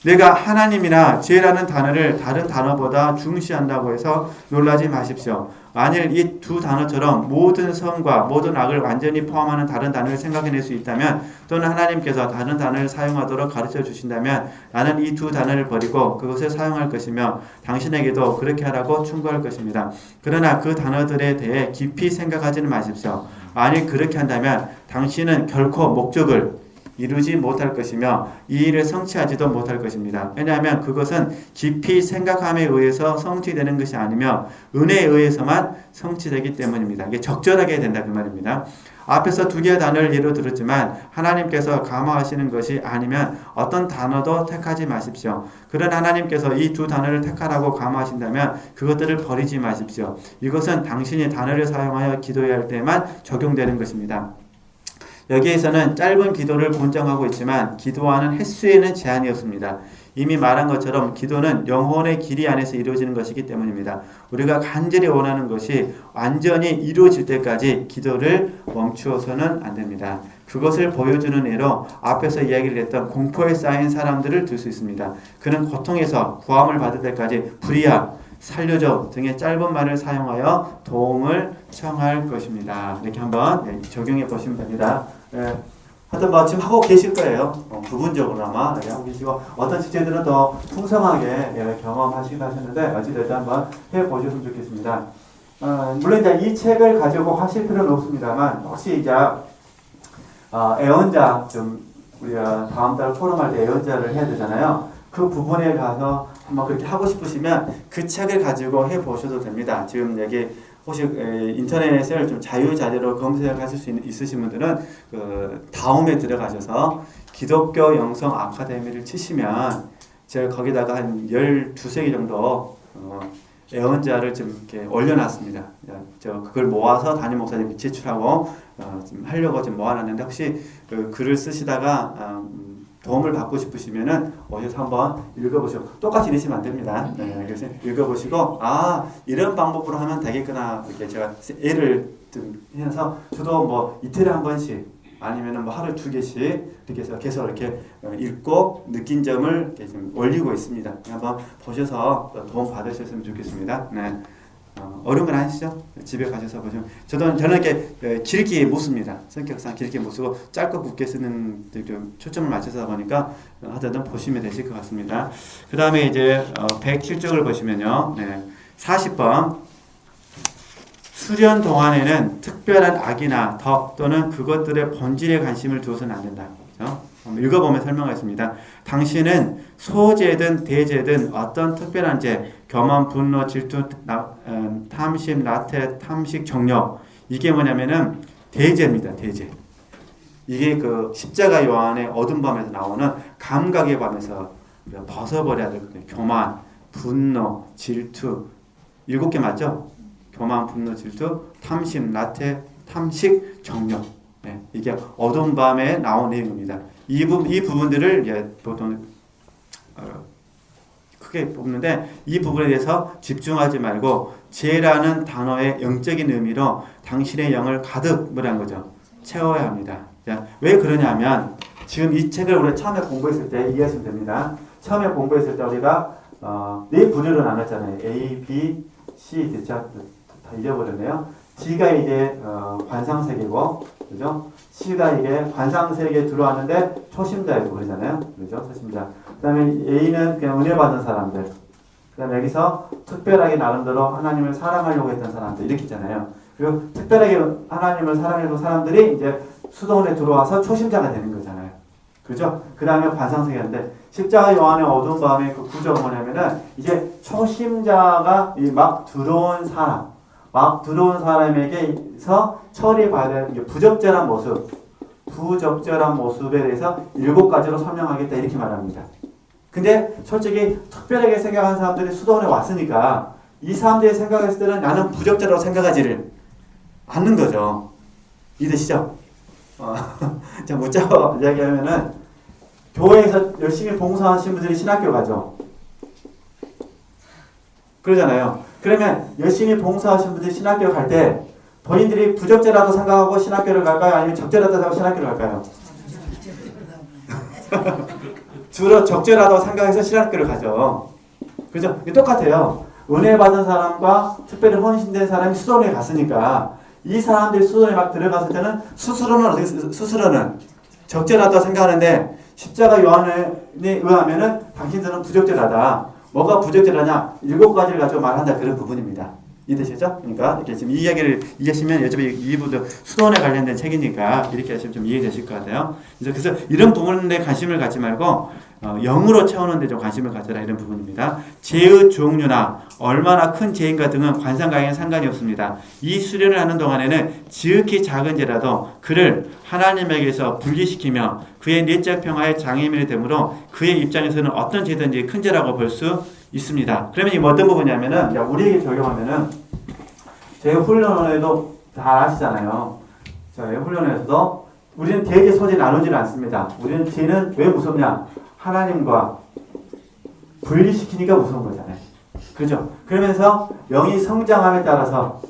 내가 하나님이나 죄라는 단어를 다른 단어보다 중시한다고 해서 놀라지 마십시오. 만일 이 두 단어처럼 모든 선과 모든 악을 완전히 포함하는 다른 단어를 생각해낼 수 있다면 또는 하나님께서 다른 단어를 사용하도록 가르쳐 주신다면 나는 이 두 단어를 버리고 그것을 사용할 것이며 당신에게도 그렇게 하라고 충고할 것입니다. 그러나 그 단어들에 대해 깊이 생각하지는 마십시오. 만일 그렇게 한다면 당신은 결코 목적을 이루지 못할 것이며 이 일을 성취하지도 못할 것입니다. 왜냐하면 그것은 깊이 생각함에 의해서 성취되는 것이 아니며 은혜에 의해서만 성취되기 때문입니다. 이게 적절하게 된다 그 말입니다. 앞에서 두 개의 단어를 예로 들었지만 하나님께서 감화하시는 것이 아니면 어떤 단어도 택하지 마십시오. 그런 하나님께서 이 두 단어를 택하라고 감화하신다면 그것들을 버리지 마십시오. 이것은 당신이 단어를 사용하여 기도해야 할 때만 적용되는 것입니다. 여기에서는 짧은 기도를 권장하고 있지만 기도하는 횟수에는 제한이 없습니다. 이미 말한 것처럼 기도는 영혼의 길이 안에서 이루어지는 것이기 때문입니다. 우리가 간절히 원하는 것이 완전히 이루어질 때까지 기도를 멈추어서는 안 됩니다. 그것을 보여주는 예로 앞에서 이야기를 했던 공포에 쌓인 사람들을 들 수 있습니다. 그는 고통에서 구함을 받을 때까지 불이야 살려줘 등의 짧은 말을 사용하여 도움을 청할 것입니다. 이렇게 한번 적용해 보시면 됩니다. 하여튼 뭐 지금 하고 계실 거예요. 부분적으로나마 하고 계시고 어떤 지체들은 더 풍성하게 경험하시긴 하셨는데 어찌됐든 한번 해보셨으면 좋겠습니다. 물론 이제 이 책을 가지고 하실 필요는 없습니다만 혹시 이제 애언자 좀 우리가 다음 달 포럼할 때 애언자를 해야 되잖아요. 그 부분에 가서 한번 그렇게 하고 싶으시면 그 책을 가지고 해보셔도 됩니다. 지금 여기 혹시 인터넷을 좀 자유자재로 검색하실 수 있으신 분들은 그 다음에 들어가셔서 기독교 영성 아카데미를 치시면 제가 거기다가 한 12세 개 정도 애언자를 좀 이렇게 올려놨습니다. 저 그걸 모아서 담임 목사님께 제출하고 좀 하려고 좀 모아놨는데 혹시 그 글을 쓰시다가 도움을 받고 싶으시면은 오셔서 한번 읽어보시고 똑같이 읽으시면 안 됩니다. 네, 그래서 읽어보시고 이런 방법으로 하면 되겠구나 이렇게 제가 예를 좀 해서 저도 뭐 이틀에 한 번씩 아니면은 뭐 하루에 2개씩 이렇게 해서 계속 이렇게 읽고 느낀 점을 이렇게 좀 올리고 있습니다. 한번 보셔서 도움 받으셨으면 좋겠습니다. 네. 어려운 건 아니시죠? 집에 가셔서 보시면 저는 이렇게 길게 못 씁니다. 성격상 길게 못 쓰고 짧고 굵게 쓰는 좀 초점을 맞춰서 보니까 하여튼 보시면 되실 것 같습니다. 그 다음에 이제 107쪽을 보시면요. 40번 수련 동안에는 특별한 악이나 덕 또는 그것들의 본질에 관심을 두어서는 안 된다. 그렇죠? 읽어보면 설명하겠습니다. 당신은 소재든 대재든 어떤 특별한 죄, 교만, 분노, 질투, 탐심, 나태, 탐식, 정욕 이게 뭐냐면은 대재입니다. 대재. 이게 그 십자가 요한의 어둠 밤에서 나오는 감각의 밤에서 벗어버려야 될 거예요. 교만, 분노, 질투, 7개 맞죠? 교만, 분노, 질투, 탐심, 나태, 탐식, 정욕. 네, 이게 어두운 밤에 나온 내용입니다. 이 부분들을 보통 크게 뽑는데 이 부분에 대해서 집중하지 말고 죄라는 단어의 영적인 의미로 당신의 영을 가득 뭐라는 거죠? 채워야 합니다. 자, 왜 그러냐면 지금 이 책을 우리가 처음에 공부했을 때 이해하시면 됩니다. 처음에 공부했을 때 우리가 네 부류로 나눴잖아요. A, B, C, D. 다 잊어버렸네요. G가 이제 관상세계고, 그죠? C가 이게 관상세계에 들어왔는데 초심자이고 그러잖아요. 그죠? 초심자. 그 다음에 A는 그냥 은혜 받은 사람들. 그 다음에 여기서 특별하게 나름대로 하나님을 사랑하려고 했던 사람들. 이렇게 있잖아요. 그리고 특별하게 하나님을 사랑하려고 사람들이 이제 수도원에 들어와서 초심자가 되는 거잖아요. 그죠? 그 다음에 관상세계인데, 십자가 요한의 어두운 밤의 그 구조가 뭐냐면은, 이제 초심자가 막 들어온 사람에게서 처리받아야 될 부적절한 모습에 대해서 7가지로 설명하겠다 이렇게 말합니다. 근데 솔직히 특별하게 생각하는 사람들이 수도원에 왔으니까 이 사람들이 생각했을 때는 나는 부적절하다고 생각하지를 않는 거죠. 이해되시죠? 자, 묻자고 이야기하면은 교회에서 열심히 봉사하시는 분들이 신학교 가죠. 그러잖아요. 그러면 열심히 봉사하시는 분들이 신학교 갈 때 본인들이 부적절하다고 생각하고 신학교를 갈까요? 아니면 적절하다고 생각하고 신학교를 갈까요? 주로 적절하다고 생각해서 신학교를 가죠. 그죠? 똑같아요. 은혜 받은 사람과 특별히 헌신된 사람이 수도원에 갔으니까 이 사람들이 수도원에 막 들어갔을 때는 스스로는 적절하다고 생각하는데 십자가 요한에 의하면은 당신들은 부적절하다. 뭐가 부적절하냐? 7가지를 가지고 말한다. 그런 부분입니다. 이해되시죠? 그러니까 이렇게 지금 이 이야기를 이해하시면 어차피 이 부분도 수도원에 관련된 책이니까 이렇게 하시면 좀 이해되실 것 같아요. 그래서 이런 부분에 관심을 갖지 말고 영으로 채우는 데 좀 관심을 가져라 이런 부분입니다. 죄의 종류나 얼마나 큰 죄인가 등은 관상과는 상관이 없습니다. 이 수련을 하는 동안에는 지극히 작은 죄라도 그를 하나님에게서 분리시키며 그의 내적 평화의 장애물이 되므로 그의 입장에서는 어떤 죄든지 큰 죄라고 볼 수 있습니다. 그러면 이게 어떤 부분이냐면은 우리에게 적용하면은 제 훈련에도 다 아시잖아요. 저희 훈련에서도 우리는 대개 소재 나누지는 않습니다. 우리는 죄는 왜 무섭냐? 하나님과 분리시키니까 무서운 거잖아요. 그죠? 그러면서 영이 성장함에 따라서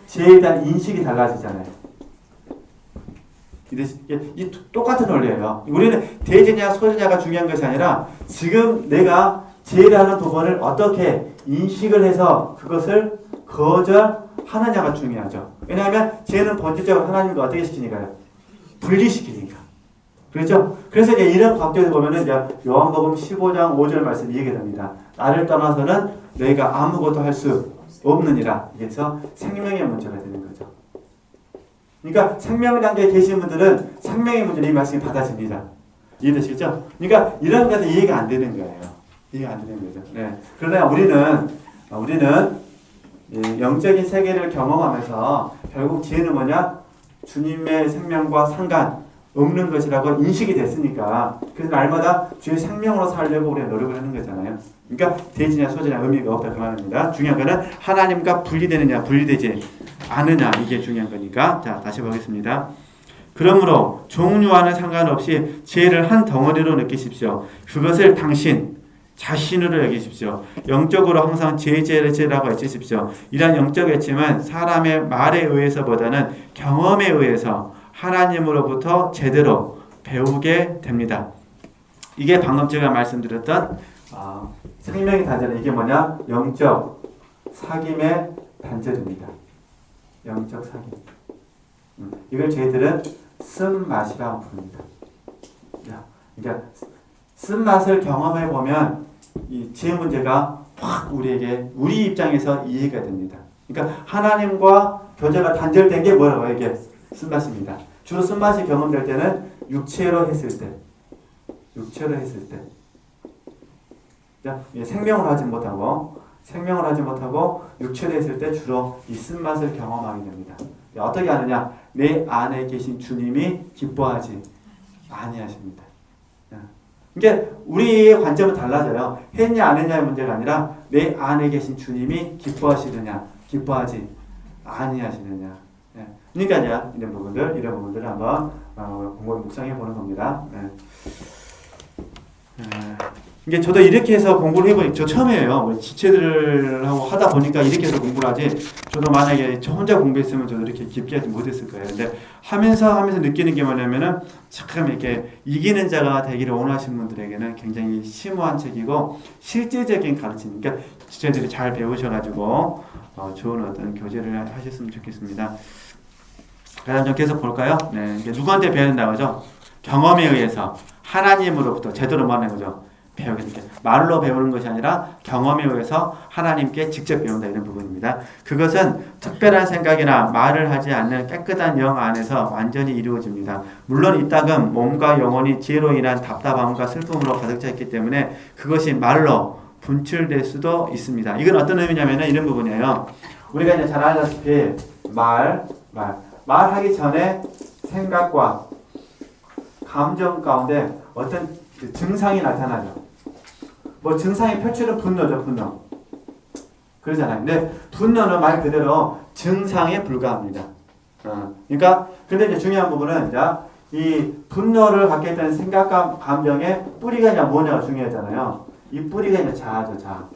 죄에 대한 인식이 달라지잖아요. 이 똑같은 원리예요. 우리는 대죄냐 소죄냐가 중요한 것이 아니라 지금 내가 죄라는 부분을 어떻게 인식을 해서 그것을 거절하느냐가 중요하죠. 왜냐하면 죄는 본질적으로 하나님과 어떻게 시키니까요? 분리시키니까. 그렇죠? 그래서 이제 이런 관계에서 보면은 이제 요한복음 15장 5절 말씀이 얘기됩니다. 나를 떠나서는 너희가 아무것도 할 수 없느니라. 그래서 생명의 문제가 되는 거죠. 그러니까 생명 단계에 계신 분들은 생명의 문제로 이 말씀이 받아집니다. 이해되시겠죠? 그러니까 이런 것은 이해가 안 되는 거예요. 이해가 안 되는 거죠. 네. 그러나 우리는 영적인 세계를 경험하면서 결국 죄는 뭐냐? 주님의 생명과 상관 없는 것이라고 인식이 됐으니까 그래서 날마다 주의 생명으로 살려고 우리가 노력을 하는 거잖아요. 그러니까 대지냐 소지냐 의미가 없다 그 말입니다. 중요한 거는 하나님과 분리되느냐 분리되지 않느냐 이게 중요한 거니까. 자, 다시 보겠습니다. 그러므로 종류와는 상관없이 죄를 한 덩어리로 느끼십시오. 그것을 당신 자신으로 여기십시오. 영적으로 항상 죄라고 외치십시오. 이러한 영적 외침은 사람의 말에 의해서보다는 경험에 의해서 하나님으로부터 제대로 배우게 됩니다. 이게 방금 제가 말씀드렸던 생명의 단절. 이게 뭐냐? 영적 사귐의 단절입니다. 영적 사귐. 이걸 저희들은 쓴맛이라고 부릅니다. 그러니까 쓴맛을 경험해 보면 이 죄 문제가 확 우리 입장에서 이해가 됩니다. 그러니까 하나님과 교제가 단절된 게 뭐라고 이게 쓴맛입니다. 주로 쓴맛이 경험될 때는 육체로 했을 때. 생명을 하지 못하고 육체로 했을 때 주로 이 쓴맛을 경험하게 됩니다. 어떻게 하느냐? 내 안에 계신 주님이 기뻐하지 아니하십니다. 이게 우리의 관점은 달라져요. 했냐 안 했냐의 문제가 아니라 내 안에 계신 주님이 기뻐하시느냐, 기뻐하지 아니하시느냐. 예. 그러니까 이런 부분들을 한번 공부해 묵상해 보는 겁니다. 예. 이게 저도 이렇게 해서 공부를 해보니 저 처음이에요. 지체들을 하고 하다 보니까 이렇게 해서 공부를 하지. 저도 만약에 저 혼자 공부했으면 저도 이렇게 깊게 하지 못했을 거예요. 근데 하면서 느끼는 게 뭐냐면은 참 이렇게 이기는 자가 되기를 원하시는 분들에게는 굉장히 심오한 책이고 실제적인 가르침. 그러니까 지체들이 잘 배우셔가지고 좋은 어떤 교제를 하셨으면 좋겠습니다. 그다음 좀 계속 볼까요? 네, 이게 누구한테 배운다고 하죠? 경험에 의해서 하나님으로부터 제대로 말하는 거죠. 배우게 되게 말로 배우는 것이 아니라 경험에 의해서 하나님께 직접 배운다 이런 부분입니다. 그것은 특별한 생각이나 말을 하지 않는 깨끗한 영 안에서 완전히 이루어집니다. 물론 이따금 몸과 영혼이 지혜로 인한 답답함과 슬픔으로 가득 차 있기 때문에 그것이 말로 분출될 수도 있습니다. 이건 어떤 의미냐면 이런 부분이에요. 우리가 이제 잘 알다시피 말하기 전에 생각과 감정 가운데 어떤 증상이 나타나죠. 뭐 증상의 표출은 분노죠, 분노. 그러잖아요. 근데 분노는 말 그대로 증상에 불과합니다. 그러니까 근데 이제 중요한 부분은 이제 이 분노를 갖게 되는 생각과 감정의 뿌리가 이제 뭐냐가 중요하잖아요. 이 뿌리가 이제 자아죠, 자아.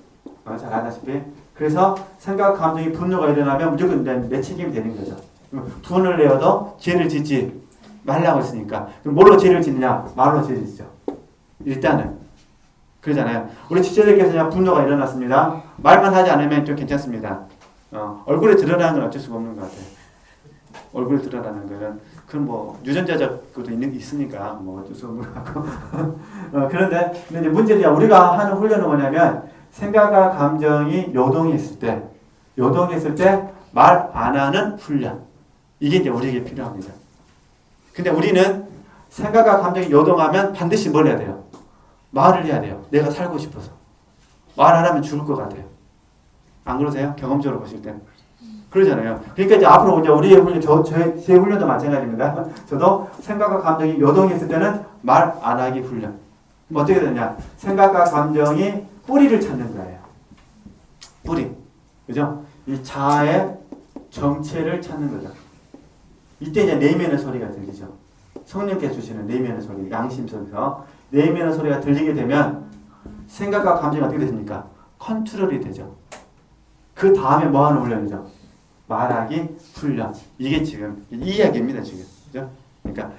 잘 아다시피. 그래서 생각, 감정이 분노가 일어나면 무조건 내 책임이 되는 거죠. 분을 내어도 죄를 짓지 말라고 했으니까. 그럼 뭘로 죄를 짓느냐? 말로 죄를 짓죠. 일단은. 그러잖아요. 우리 지체들께서 그냥 분노가 일어났습니다. 말만 하지 않으면 좀 괜찮습니다. 얼굴에 드러나는 건 어쩔 수가 없는 것 같아요. 얼굴에 드러나는 거는 그건 뭐 유전자적 것도 있으니까 뭐 어쩔 수 없는 것 같고. 그런데 근데 이제 문제는 우리가 하는 훈련은 뭐냐면 생각과 감정이 요동했을 때 말 안 하는 훈련. 이게 이제 우리에게 필요합니다. 근데 우리는 생각과 감정이 요동하면 반드시 뭘 해야 돼요? 말을 해야 돼요. 내가 살고 싶어서. 말 안 하면 죽을 것 같아요. 안 그러세요? 경험적으로 보실 때. 그러잖아요. 그러니까 이제 앞으로 이제 우리의 훈련, 제 훈련도 마찬가지입니다. 저도 생각과 감정이 요동했을 때는 말 안 하기 훈련. 그럼 어떻게 되냐? 생각과 감정이 뿌리를 찾는 거예요. 뿌리. 그죠? 이 자아의 정체를 찾는 거죠. 이때 이제 내면의 소리가 들리죠. 성령께서 주시는 내면의 소리, 양심 속에서 내면의 소리가 들리게 되면 생각과 감정이 어떻게 되십니까? 컨트롤이 되죠. 그 다음에 뭐 하는 훈련이죠? 말하기 훈련. 이게 지금 이 이야기입니다. 지금. 그죠? 그러니까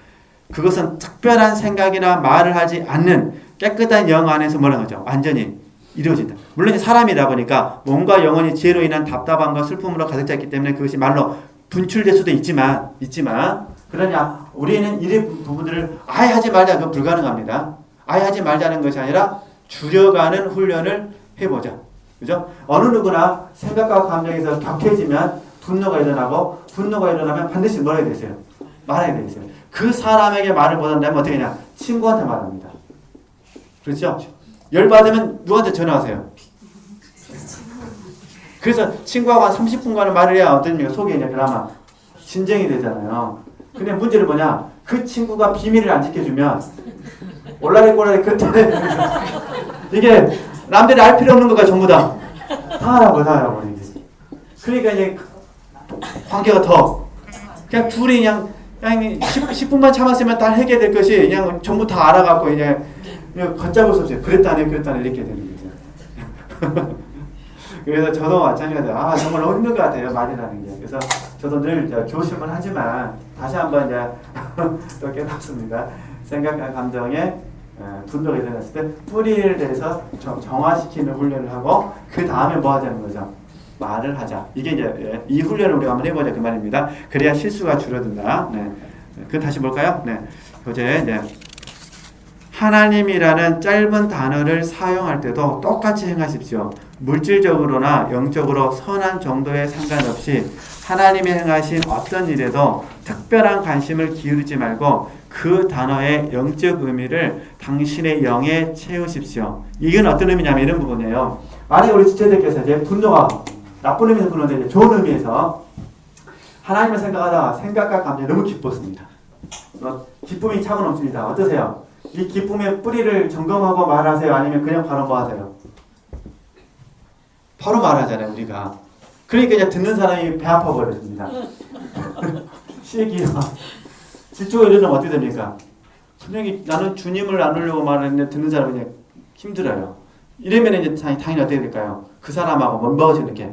그것은 특별한 생각이나 말을 하지 않는 깨끗한 영 안에서 뭐라는 거죠? 완전히 이루어진다. 물론 사람이다 보니까 몸과 영혼이 지혜로 인한 답답함과 슬픔으로 가득 차 있기 때문에 그것이 말로 분출될 수도 있지만 그러냐 우리는 이 부분들을 아예 하지 말자. 그건 불가능합니다. 아예 하지 말자는 것이 아니라 줄여가는 훈련을 해보자. 그죠? 어느 누구나 생각과 감정에서 격해지면 분노가 일어나고 분노가 일어나면 반드시 뭐라 해야 되세요? 말해야 되세요. 그 사람에게 말을 못한다면 어떻게 하냐? 친구한테 말합니다. 그렇죠? 열받으면 누구한테 전화하세요? 그래서 친구하고 한 30분간은 말을 해야 어떻습니까? 속에 이제 그나마 진정이 되잖아요. 근데 문제는 뭐냐? 그 친구가 비밀을 안 지켜주면 올라리꼬라리 그때 이게 남들이 알 필요 없는 것과 전부 다 하라고 그러니까 이제 관계가 더 그냥 둘이 그냥 10분만 참았으면 다 해결될 것이 그냥 전부 다 알아갖고 이제 걷잡을 수 없어요. 그랬다네 이렇게 되는 거죠. 그래서 저도 마찬가지로 정말 힘든 것 같아요. 말이라는 게. 그래서 저도 늘 조심은 하지만 다시 한번 이제 또 깨닫습니다. 생각과 감정에 분노가 일어났을 때 뿌리를 대서 정화시키는 훈련을 하고 그 다음에 뭐 하자는 거죠? 말을 하자. 이게 이제 이 훈련을 우리가 한번 해보자 그 말입니다. 그래야 실수가 줄어든다. 네. 그 다시 볼까요? 네. 교재 이제 하나님이라는 짧은 단어를 사용할 때도 똑같이 행하십시오. 물질적으로나 영적으로 선한 정도에 상관없이 하나님이 행하신 어떤 일에도 특별한 관심을 기울이지 말고 그 단어의 영적 의미를 당신의 영에 채우십시오. 이건 어떤 의미냐면 이런 부분이에요. 만약에 우리 지체들께서 이제 분노가 나쁜 의미에서 그러는데 좋은 의미에서 하나님을 생각하다가 생각과 감정이 너무 기뻤습니다. 기쁨이 차고 넘칩니다. 어떠세요? 이 기쁨의 뿌리를 점검하고 말하세요? 아니면 그냥 바로 뭐 하세요? 바로 말하잖아요, 우리가. 그러니까 이제 듣는 사람이 배 아파 버렸습니다. 시기와 질투가 이러면 어떻게 됩니까? 분명히 나는 주님을 나누려고 말했는데 듣는 사람이 그냥 힘들어요. 이러면 이제 당연히 어떻게 될까요? 그 사람하고 먼 이렇게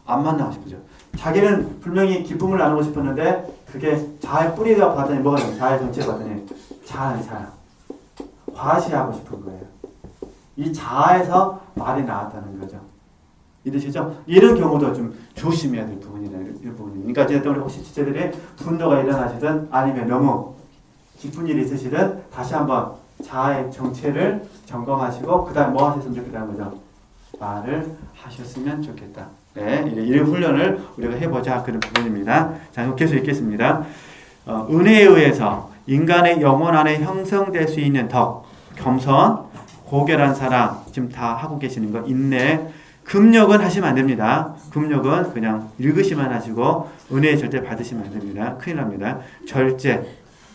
안 만나고 싶죠. 자기는 분명히 기쁨을 나누고 싶었는데 그게 자아의 뿌리가 받더니 뭐가 돼요? 자아의 정체가 받더니 자아. 과시하고 싶은 거예요. 이 자아에서 말이 나왔다는 거죠. 이해되시죠? 이런 경우도 좀 조심해야 될 부분이다. 이런 부분이. 그러니까 어쨌든 혹시 지체들이 분노가 일어나시든 아니면 너무 기쁜 일이 있으시든 다시 한번 자아의 정체를 점검하시고 그 다음 뭐 하셨으면 좋겠다는 거죠? 말을 하셨으면 좋겠다. 네, 이런 훈련을 우리가 해보자 그런 부분입니다. 자, 계속 읽겠습니다. 은혜에 의해서 인간의 영혼 안에 형성될 수 있는 덕, 겸손, 고결한 사랑, 지금 다 하고 계시는 거, 인내, 금욕은 하시면 안 됩니다. 금욕은 그냥 읽으시면 하시고 은혜 절대 받으시면 안 됩니다. 큰일 납니다. 절제,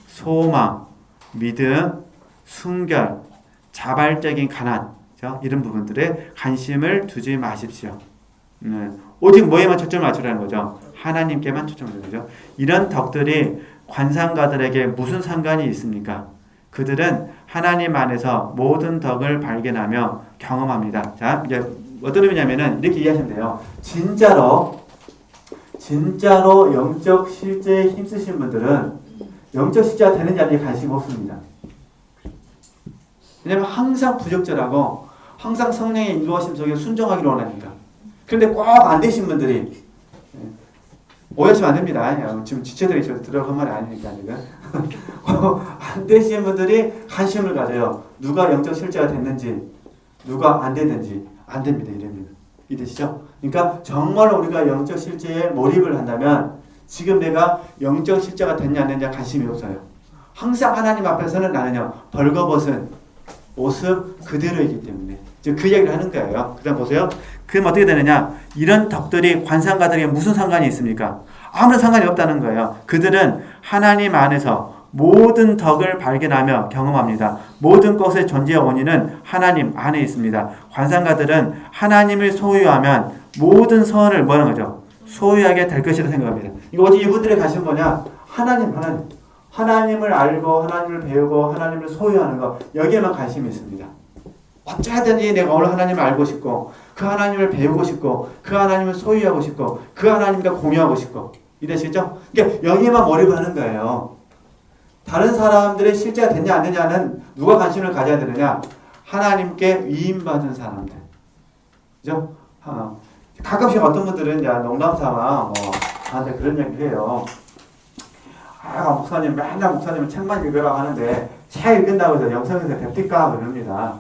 소망, 믿음, 순결, 자발적인 가난, 이런 부분들에 관심을 두지 마십시오. 오직 뭐에만 초점을 맞추라는 거죠? 하나님께만 초점을 두는 거죠. 이런 덕들이 관상가들에게 무슨 상관이 있습니까? 그들은 하나님 안에서 모든 덕을 발견하며 경험합니다. 자, 이제 어떤 의미냐면은 이렇게 이해하시면 돼요. 진짜로 영적 실제에 힘쓰신 분들은 영적 실제가 되는지 아닌지 관심 없습니다. 왜냐면 항상 부적절하고 항상 성령의 인도하심 속에 순종하기를 원하니까. 그런데 꼭 안 되신 분들이 오해하시면 안 됩니다. 지금 지체들이 들어간 말이 아니니까 안 되신 분들이 관심을 가져요. 누가 영적 실제가 됐는지 누가 안 됐는지 안 됩니다. 이러면 이해되시죠? 그러니까 정말 우리가 영적 실제에 몰입을 한다면 지금 내가 영적 실제가 됐냐 안 됐냐 관심이 없어요. 항상 하나님 앞에서는 나는요 벌거벗은 모습 그대로이기 때문에 지금 그 이야기를 하는 거예요. 그 다음 보세요. 그럼 어떻게 되느냐? 이런 덕들이 관상가들에게 무슨 상관이 있습니까? 아무런 상관이 없다는 거예요. 그들은 하나님 안에서 모든 덕을 발견하며 경험합니다. 모든 것의 존재의 원인은 하나님 안에 있습니다. 관상가들은 하나님을 소유하면 모든 선을 뭐라는 거죠? 소유하게 될 것이라 생각합니다. 이거 어디 이분들의 관심 뭐냐? 하나님을 알고 하나님을 배우고 하나님을 소유하는 것 여기에만 관심이 있습니다. 어쩌든지 내가 오늘 하나님을 알고 싶고 그 하나님을 배우고 싶고 그 하나님을 소유하고 싶고 그 하나님과 공유하고 싶고 이해되시죠? 그러니까 여기에만 몰입을 하는 거예요. 다른 사람들의 실제가 됐냐 안 됐냐는 누가 관심을 가져야 되느냐? 하나님께 위임받은 사람들. 그죠? 가끔씩 어떤 분들은 이제 농담삼아 뭐 저한테 그런 얘기를 해요. 목사님 맨날 목사님은 책만 읽으라고 하는데 책 읽는다고 해서 영성에서 됩니까? 그럽니다.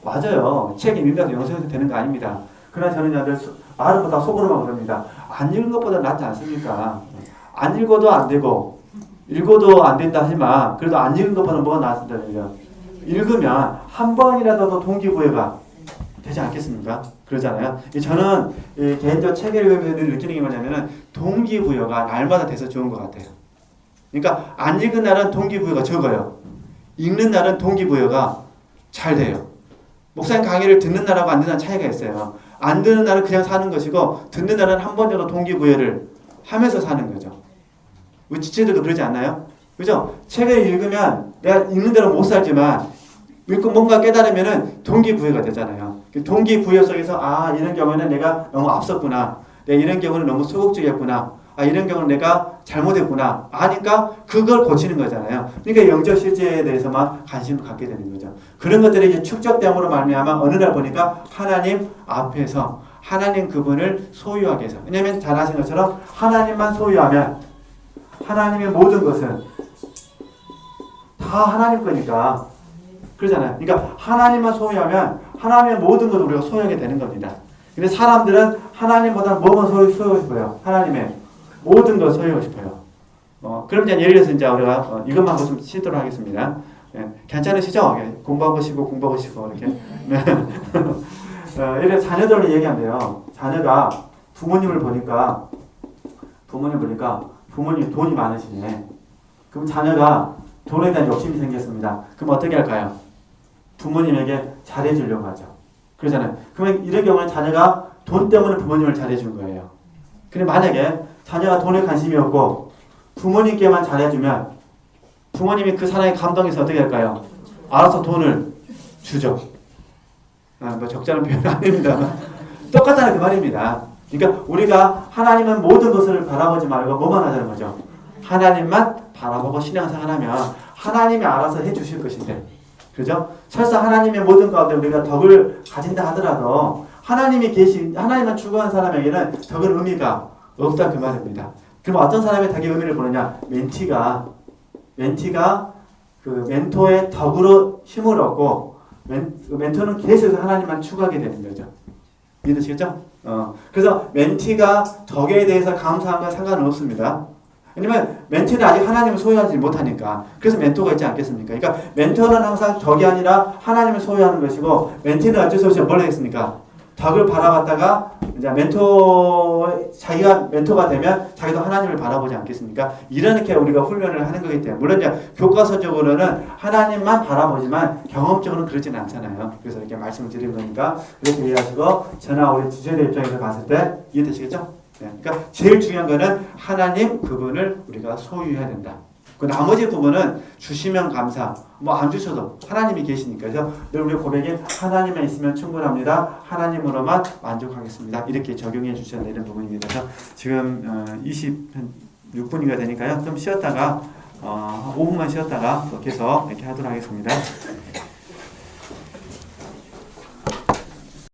맞아요. 책 읽는다고 영성에서 되는 거 아닙니다. 그러나 저는 말은 다 속으로만 그럽니다. 안 읽는 것보다 낫지 않습니까? 안 읽어도 안 되고 읽어도 안 된다 하지만 그래도 안 읽은 것보다 뭐가 낫습니다. 읽으면 한 번이라도 동기부여가 되지 않겠습니까? 그러잖아요. 저는 개인적으로 책 읽으면 느끼는 게 뭐냐면은 동기부여가 날마다 돼서 좋은 것 같아요. 그러니까 안 읽은 날은 동기부여가 적어요. 읽는 날은 동기부여가 잘 돼요. 목사님 강의를 듣는 날하고 안 듣는 날 차이가 있어요. 안 듣는 날은 그냥 사는 것이고 듣는 날은 한 번 정도 동기부여를 하면서 사는 거죠. 우리 지체들도 그러지 않나요? 그죠? 책을 읽으면 내가 읽는 대로 못 살지만 읽고 뭔가 깨달으면은 동기부여가 되잖아요. 동기부여 속에서 이런 경우는 내가 너무 앞섰구나. 내가 이런 경우는 너무 소극적이었구나. 이런 경우는 내가 잘못했구나. 아니까 그걸 고치는 거잖아요. 그러니까 영적 실제에 대해서만 관심을 갖게 되는 거죠. 그런 것들이 이제 축적됨으로 말미암아 어느 날 보니까 하나님 앞에서 하나님 그분을 소유하게 해서. 왜냐하면 잘 아시는 것처럼 하나님만 소유하면 하나님의 모든 것은 다 하나님 거니까. 그러잖아요. 그러니까 하나님만 소유하면 하나님의 모든 것을 우리가 소유하게 되는 겁니다. 근데 사람들은 하나님보다 뭐만 소유하고 싶어요? 하나님의 모든 걸 소유하고 싶어요. 그럼 이제 예를 들어서 이제 우리가 이것만 좀 시도를 하겠습니다. 괜찮으시죠? 공부하고 싶고 이렇게. 이렇게 자녀들을 얘기한대요. 자녀가 부모님을 보니까 부모님 돈이 많으시네. 그럼 자녀가 돈에 대한 욕심이 생겼습니다. 그럼 어떻게 할까요? 부모님에게 잘해주려고 하죠. 그러잖아요. 그러면 이런 경우는 자녀가 돈 때문에 부모님을 잘해준 거예요. 근데 만약에 자녀가 돈에 관심이 없고 부모님께만 잘해주면 부모님이 그 사랑에 감동해서 어떻게 할까요? 알아서 돈을 주죠. 뭐 적절한 표현은 아닙니다. 똑같다는 그 말입니다. 그러니까 우리가 하나님은 모든 것을 바라보지 말고 뭐만 하자는 거죠? 하나님만 바라보고 신앙생활하면 하나님이 알아서 해주실 것인데, 그죠? 설사 하나님의 모든 가운데 우리가 덕을 가진다 하더라도 하나님만 추구하는 사람에게는 덕은 의미가 없다 그 말입니다. 그럼 어떤 사람이 덕의 의미를 보느냐? 멘티가 그 멘토의 덕으로 힘을 얻고 멘토는 계속해서 하나님만 추구하게 되는 거죠. 이해되시겠죠? 그래서 멘티가 덕에 대해서 감사한 건 상관은 없습니다. 왜냐면 멘티는 아직 하나님을 소유하지 못하니까. 그래서 멘토가 있지 않겠습니까? 그러니까 멘토는 항상 덕이 아니라 하나님을 소유하는 것이고, 멘티는 어쩔 수 없이 뭘 하겠습니까? 덕을 바라봤다가 이제 자기가 멘토가 되면 자기도 하나님을 바라보지 않겠습니까? 이렇게 우리가 훈련을 하는 거기 때문에, 물론 이제 교과서적으로는 하나님만 바라보지만 경험적으로는 그렇지는 않잖아요. 그래서 이렇게 말씀을 드리는 거니까 그렇게 이해하시고, 저나 우리 지체들 입장에서 봤을 때 이해되시겠죠? 네. 그러니까 제일 중요한 거는 하나님 그분을 우리가 소유해야 된다. 그 나머지 부분은 주시면 감사, 뭐 안 주셔도 하나님이 계시니까. 그래서 늘 우리 고백이 하나님만 있으면 충분합니다. 하나님으로만 만족하겠습니다. 이렇게 적용해 주셔야 되는 부분입니다. 그래서 지금 26분이가 되니까요. 좀 쉬었다가 5분만 쉬었다가 계속 이렇게 하도록 하겠습니다.